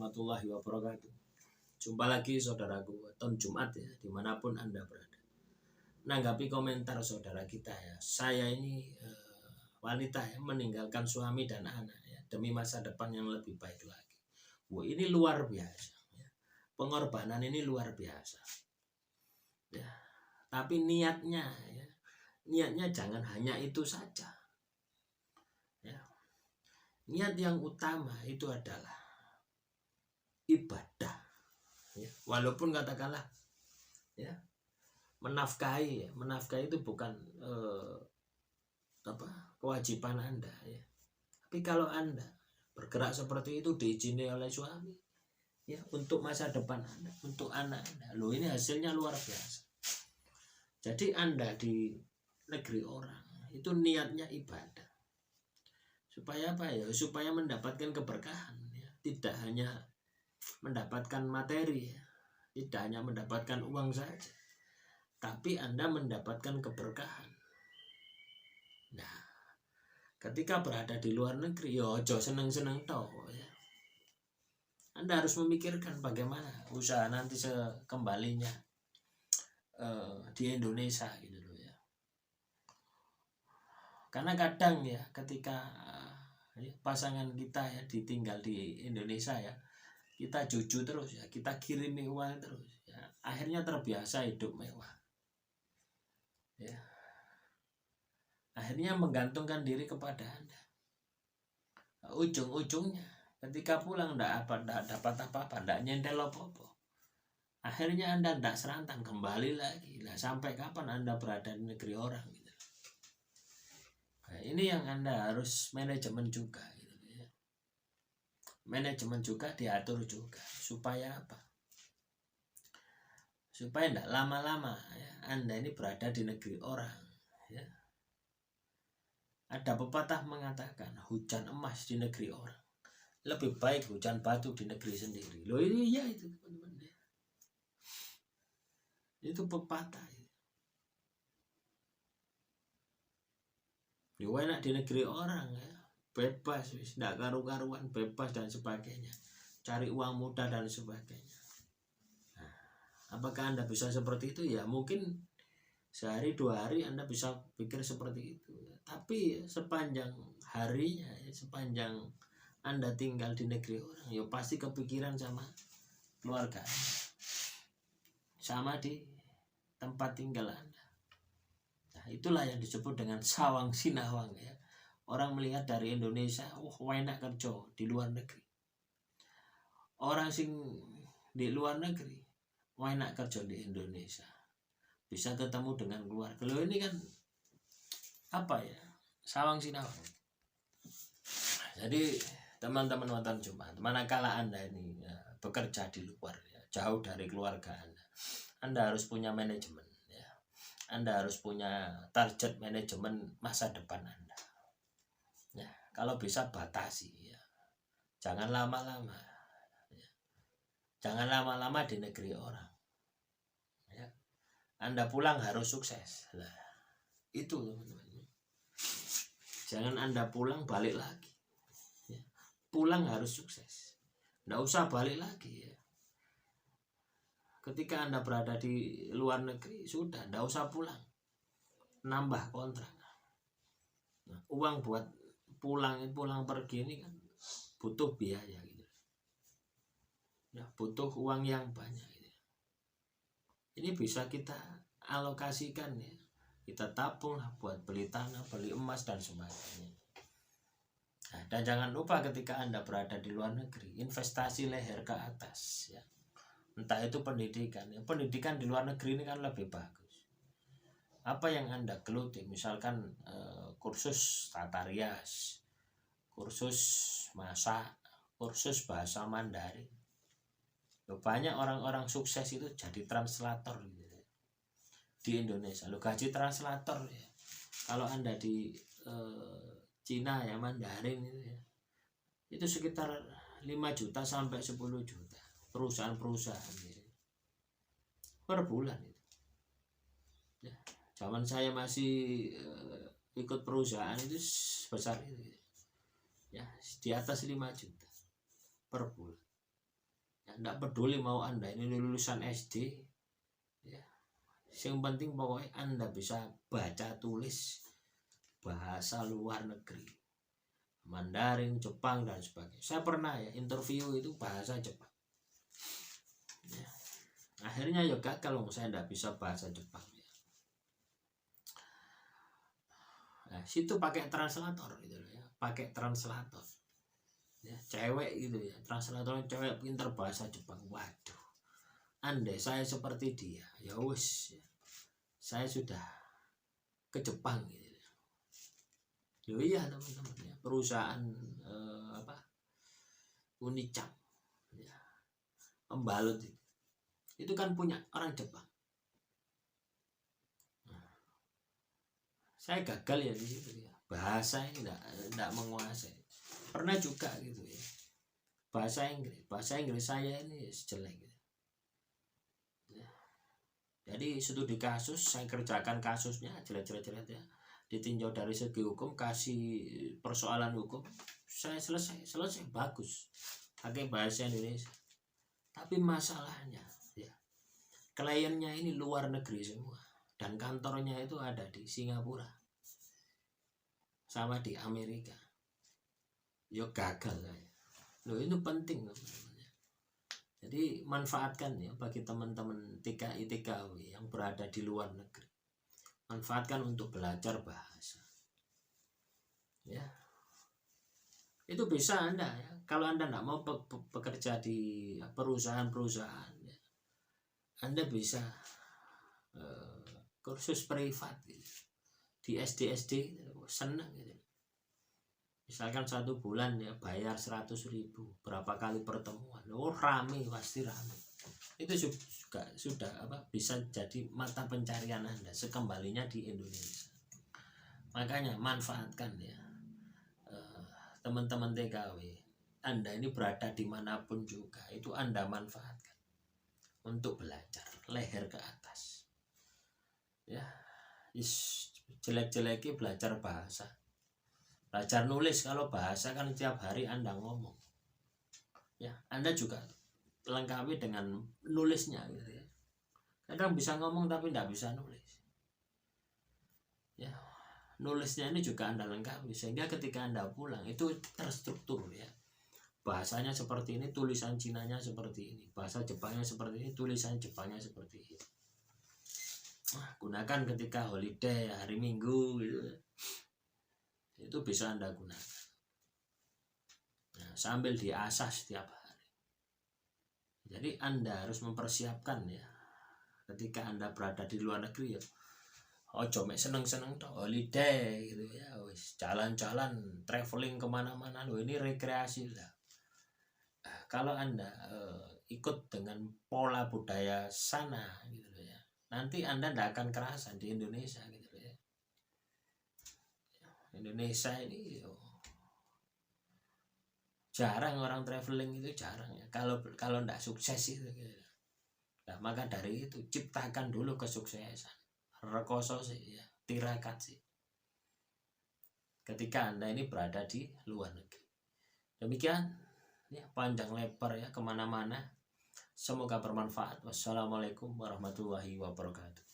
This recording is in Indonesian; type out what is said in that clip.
warahmatullahi wabarakatuh. Jumpa lagi saudaraku, ton Jumat ya, dimanapun Anda berada. Menanggapi komentar saudara kita ya, saya ini wanita ya, meninggalkan suami dan anak ya, demi masa depan yang lebih baik lagi. Wah, ini luar biasa ya. Pengorbanan ini luar biasa ya. Tapi niatnya ya, niatnya jangan hanya itu saja ya. Niat yang utama itu adalah ibadah ya. Walaupun katakanlah ya, menafkahi itu bukan kewajiban Anda ya. Tapi kalau Anda bergerak seperti itu diizini oleh suami ya, untuk masa depan Anda, untuk anak Anda, loh ini hasilnya luar biasa. Jadi Anda di negeri orang itu niatnya ibadah. Supaya apa ya? Supaya mendapatkan keberkahan ya. Tidak hanya mendapatkan materi ya. Tidak hanya mendapatkan uang saja, tapi Anda mendapatkan keberkahan. Nah, ketika berada di luar negeri, yo ojo seneng-seneng toh ya. Anda harus memikirkan bagaimana usaha nanti sekembalinya di Indonesia gitu loh ya. Karena kadang ya ketika pasangan kita ya ditinggal di Indonesia ya, kita jujur terus ya, kita kirimi uang terus ya, akhirnya terbiasa hidup mewah ya, akhirnya menggantungkan diri kepada Anda. Ujung-ujungnya ketika pulang ndak dapat apa-apa, ndak nyentel apa-apa, akhirnya Anda ndak serantang kembali lagi lah. Sampai kapan Anda berada di negeri orang gitu. Nah, ini yang Anda harus manajemen juga gitu ya. Manajemen juga diatur juga supaya apa? Supaya tidak lama-lama ya, Anda ini berada di negeri orang ya. Ada pepatah mengatakan hujan emas di negeri orang lebih baik hujan batu di negeri sendiri. Loh ini ya itu teman-teman ya. Itu pepatah ya. Enak di negeri orang ya, bebas wis, tidak karu-karuan, bebas dan sebagainya, cari uang mudah dan sebagainya. Nah, apakah Anda bisa seperti itu? Ya mungkin sehari 2 hari Anda bisa pikir seperti itu, tapi sepanjang harinya ya, sepanjang Anda tinggal di negeri orang ya pasti kepikiran sama keluarga, sama di tempat tinggal Anda. Nah, itulah yang disebut dengan sawang sinawang ya. Orang melihat dari Indonesia, enak kerja di luar negeri. Orang sing di luar negeri, enak kerja di Indonesia. Bisa ketemu dengan keluarga. Kalau ini kan apa ya? Sawang sinawang. Jadi teman-teman nonton Jumat, manakala Anda ini ya, bekerja di luar ya, jauh dari keluarga Anda harus punya manajemen. Anda harus punya target manajemen masa depan Anda. Ya, kalau bisa batasi ya. Jangan lama-lama. Ya. Jangan lama-lama di negeri orang. Ya. Anda pulang harus sukses. Nah, itu teman-teman. Jangan Anda pulang balik lagi. Ya. Pulang harus sukses. Nggak usah balik lagi ya. Ketika Anda berada di luar negeri, sudah, tidak usah pulang, nambah kontrak. Nah, uang buat pulang pergi ini kan butuh biaya gitu. Ya, butuh uang yang banyak gitu. Ini bisa kita alokasikan ya, kita tabung lah buat beli tanah, beli emas dan sebagainya. Nah, dan jangan lupa ketika Anda berada di luar negeri, investasi leher ke atas ya. Entah itu pendidikan ya. Pendidikan di luar negeri ini kan lebih bagus. Apa yang Anda geluti, misalkan kursus tata rias, kursus masak, kursus bahasa Mandarin. Banyak orang-orang sukses itu jadi translator gitu ya, di Indonesia. Gaji translator ya, kalau Anda di Cina ya, Mandarin itu ya, itu sekitar 5 juta sampai 10 juta. Perusahaan-perusahaan ya, per bulan itu ya. Zaman saya masih ikut perusahaan itu sebesar itu ya, di atas 5 juta per bulan. Nggak peduli mau Anda ini lulusan SD, ya. Yang penting pokoknya Anda bisa baca tulis bahasa luar negeri, Mandarin, Jepang dan sebagainya. Saya pernah ya interview itu bahasa Jepang. Ya. Akhirnya ya gagal kalau saya nggak bisa bahasa Jepang. Ya. Nah, situ pakai translator gitu ya, pakai translator. Ya, cewek gitu ya, translator cewek pinter bahasa Jepang. Waduh, andai saya seperti dia, ya wis, ya, saya sudah ke Jepang gitu. Yo iya teman-teman ya, perusahaan Unicam ya, pembalut itu kan punya orang Jepang. Nah, saya gagal ya di situ ya, bahasa ini enggak menguasai. Pernah juga gitu ya, bahasa Inggris saya ini jelek gitu. Ya. Jadi studi kasus, saya kerjakan kasusnya jelek-jelek ya, ditinjau dari segi hukum, kasih persoalan hukum, saya selesai bagus pakai bahasa Indonesia. Tapi masalahnya ya, kliennya ini luar negeri semua dan kantornya itu ada di Singapura sama di Amerika. Yo gagal saya. Loh, itu penting teman-teman. Jadi manfaatkan ya bagi teman-teman TKI yang berada di luar negeri. Manfaatkan untuk belajar bahasa. Ya. Itu bisa Anda ya. Kalau Anda tidak mau bekerja di perusahaan-perusahaan ya, Anda bisa kursus privat gitu. Di SD senang gitu. Misalkan 1 bulan ya bayar 100.000, berapa kali pertemuan, rame, pasti rame. Itu juga sudah bisa jadi mata pencarian Anda sekembalinya di Indonesia. Makanya manfaatkan ya teman-teman TKW, Anda ini berada dimanapun juga, itu Anda manfaatkan untuk belajar leher ke atas ya. Jelek-jeleknya belajar bahasa, belajar nulis. Kalau bahasa kan tiap hari Anda ngomong ya, Anda juga lengkapi dengan nulisnya gitu ya. Kadang bisa ngomong tapi tidak bisa nulis ya, nulisnya ini juga Anda lengkapi sehingga ketika Anda pulang itu terstruktur ya, bahasanya seperti ini, tulisan Cinanya seperti ini, bahasa Jepangnya seperti ini, tulisan Jepangnya seperti ini. Nah, gunakan ketika holiday, hari Minggu gitu. Itu bisa Anda gunakan. Nah, sambil diasah setiap hari. Jadi Anda harus mempersiapkan ya, ketika Anda berada di luar negeri ya, ojo mek seneng-seneng toh holiday gitu ya, wis jalan-jalan, traveling kemana-mana, loh ini rekreasi lah. Nah, kalau Anda ikut dengan pola budaya sana gitu ya, nanti Anda tidak akan kerasa di Indonesia gitu ya. Indonesia ini jarang orang traveling, itu jarang ya, kalau tidak sukses itu gitu. Nah, maka dari itu ciptakan dulu kesuksesan, rekoso sih ya, tirakat sih ketika Anda ini berada di luar negeri. Demikian ya, panjang lebar ya, kemana-mana. Semoga bermanfaat. Wassalamualaikum warahmatullahi wabarakatuh.